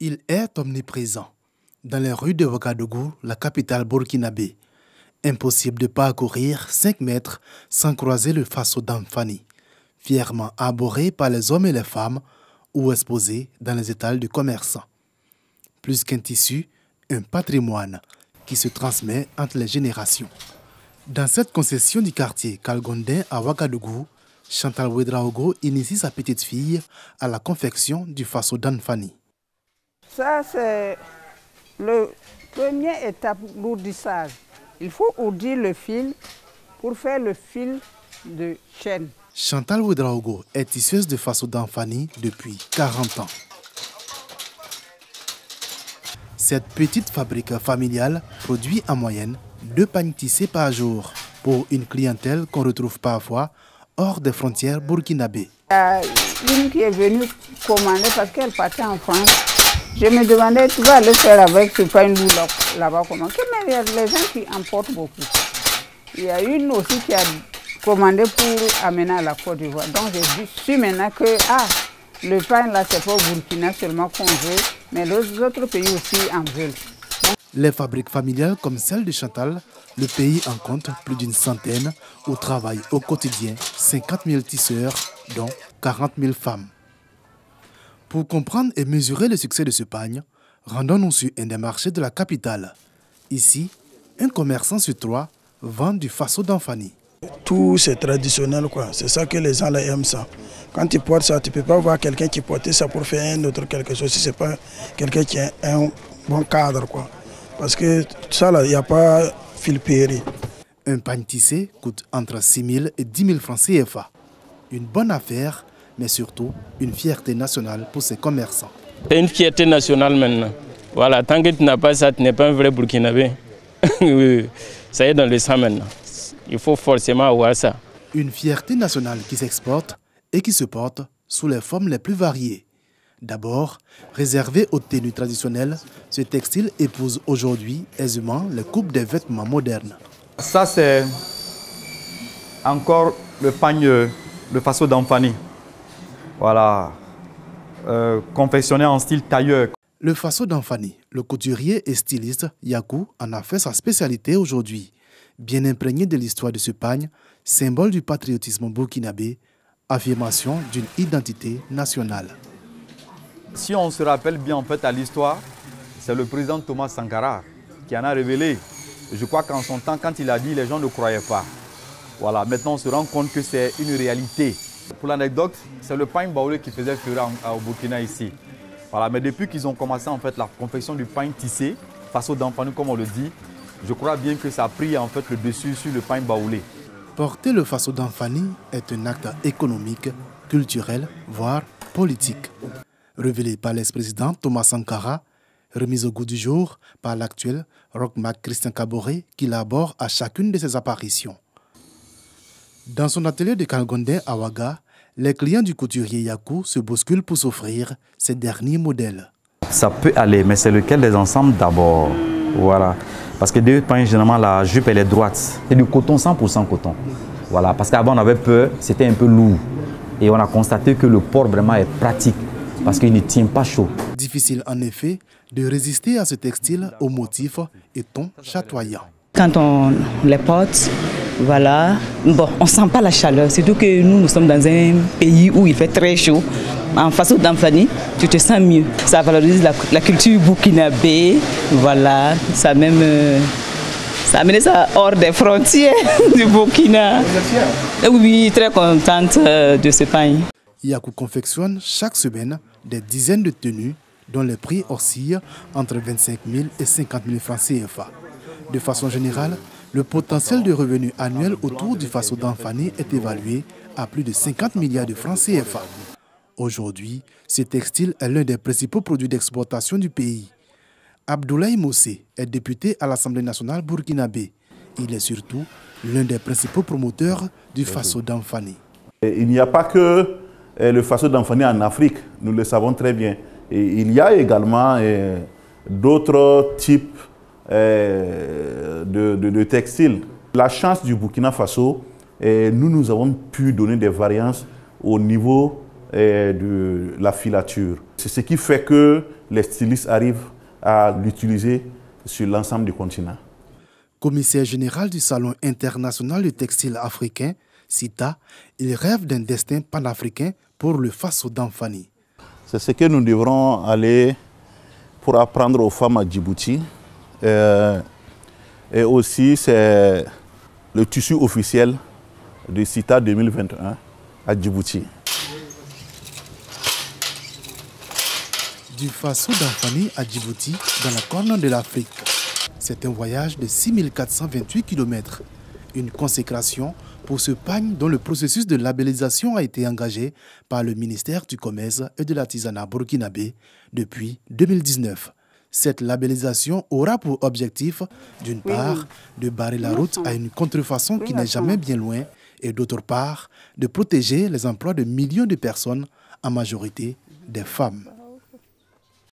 Il est omniprésent. Dans les rues de Ouagadougou, la capitale burkinabé, impossible de parcourir 5 mètres sans croiser le Faso d'Anfani, fièrement arboré par les hommes et les femmes ou exposé dans les étals de commerçants. Plus qu'un tissu, un patrimoine qui se transmet entre les générations. Dans cette concession du quartier Kalgondin à Ouagadougou, Chantal Ouedraogo initie sa petite fille à la confection du Faso d'Anfani. Ça, c'est le première étape d'ourdissage. Il faut ourdir le fil pour faire le fil de chaîne. Chantal Ouedraogo est tisseuse de Faso d'Anfani depuis 40 ans. Cette petite fabrique familiale produit en moyenne 2 pagnes tissées par jour pour une clientèle qu'on retrouve parfois hors des frontières burkinabées. Il y a une qui est venue commander parce qu'elle partait en France. Je me demandais, tu vas aller faire avec ce pain là-bas comment? Mais il y a les gens qui importent beaucoup. Il y a une aussi qui a commandé pour amener à la Côte d'Ivoire. Donc je suis maintenant que le pain là, c'est pas au Burkina seulement qu'on veut, mais les autres pays aussi en veulent. Les fabriques familiales comme celle de Chantal, le pays en compte plus d'une centaine où travaillent au quotidien 50 000 tisseurs, dont 40 000 femmes. Pour comprendre et mesurer le succès de ce pagne, rendons-nous sur un des marchés de la capitale. Ici, un commerçant sur 3 vend du Faso d'Anfani. Tout c'est traditionnel, quoi. C'est ça que les gens là, aiment ça. Quand tu portes ça, tu ne peux pas voir quelqu'un qui porte ça pour faire un autre quelque chose si ce n'est pas quelqu'un qui a un bon cadre, quoi. Parce que ça là, il n'y a pas fil péri. Un pagne tissé coûte entre 6 000 et 10 000 francs CFA. Une bonne affaire, mais surtout une fierté nationale pour ces commerçants. C'est une fierté nationale maintenant. Voilà, tant que tu n'as pas ça, tu n'es pas un vrai Burkinabé. Ça y est dans le sang maintenant. Il faut forcément avoir ça. Une fierté nationale qui s'exporte et qui se porte sous les formes les plus variées. D'abord, réservé aux tenues traditionnelles, ce textile épouse aujourd'hui aisément les coupes des vêtements modernes. Ça, c'est encore le pagne, le Faso d'Anfani. Voilà, confectionné en style tailleur. Le Faso d'Anfani, le couturier et styliste Yakou en a fait sa spécialité aujourd'hui. Bien imprégné de l'histoire de ce pagne, symbole du patriotisme burkinabé, affirmation d'une identité nationale. Si on se rappelle bien en fait à l'histoire, c'est le président Thomas Sankara qui en a révélé. Je crois qu'en son temps, quand il a dit, les gens ne croyaient pas. Voilà, maintenant on se rend compte que c'est une réalité. Pour l'anecdote, c'est le pagne baoulé qui faisait fureur au Burkina ici. Voilà, mais depuis qu'ils ont commencé en fait la confection du pagne tissé, Faso d'Anfani comme on le dit, je crois bien que ça a pris en fait le dessus sur le pagne baoulé. Porter le Faso d'Anfani est un acte économique, culturel, voire politique. Révélé par l'ex-président Thomas Sankara, remis au goût du jour par l'actuel Roch-Marc Christian Kaboré qui l'aborde à chacune de ses apparitions. Dans son atelier de Kalgondin à Ouaga, les clients du couturier Yakou se bousculent pour s'offrir ses derniers modèles. Ça peut aller, mais c'est lequel des ensembles d'abord. Voilà. Parce que des pagnes, généralement, la jupe, elle est droite. C'est du coton, 100% coton. Voilà. Parce qu'avant, on avait peur, c'était un peu lourd. Et on a constaté que le port vraiment est pratique. Parce qu'il ne tient pas chaud. Difficile en effet de résister à ce textile aux motifs et tons chatoyants. Quand on les porte, voilà, bon, on ne sent pas la chaleur. Surtout que nous sommes dans un pays où il fait très chaud. En Faso d'Anfani, tu te sens mieux. Ça valorise la culture burkinabé. Voilà, ça amène ça hors des frontières du Burkina. Oui, très contente de ce pain. Yakou confectionne chaque semaine des dizaines de tenues dont les prix oscillent entre 25 000 et 50 000 francs CFA. De façon générale, le potentiel de revenus annuel autour du Faso d'Anfani est évalué à plus de 50 milliards de francs CFA. Aujourd'hui, ce textile est l'un des principaux produits d'exportation du pays. Abdoulaye Mossé est député à l'Assemblée nationale burkinabé. Il est surtout l'un des principaux promoteurs du Faso d'Anfani. Il n'y a pas que le Faso d'Anfani en Afrique, nous le savons très bien. Et il y a également d'autres types de textiles. La chance du Burkina Faso, nous avons pu donner des variantes au niveau de la filature. C'est ce qui fait que les stylistes arrivent à l'utiliser sur l'ensemble du continent. Commissaire général du Salon international du textile africain, CITA, il rêve d'un destin panafricain pour le Faso d'Anfani. C'est ce que nous devrons aller pour apprendre aux femmes à Djibouti. Et aussi, c'est le tissu officiel de CITA 2021 à Djibouti. Du Faso d'Anfani à Djibouti, dans la corne de l'Afrique. C'est un voyage de 6428 km. Une consécration pour ce pagne dont le processus de labellisation a été engagé par le ministère du Commerce et de l'Artisanat burkinabé depuis 2019. Cette labellisation aura pour objectif, d'une part, de barrer la route à une contrefaçon qui n'est jamais bien loin et d'autre part, de protéger les emplois de millions de personnes, en majorité des femmes.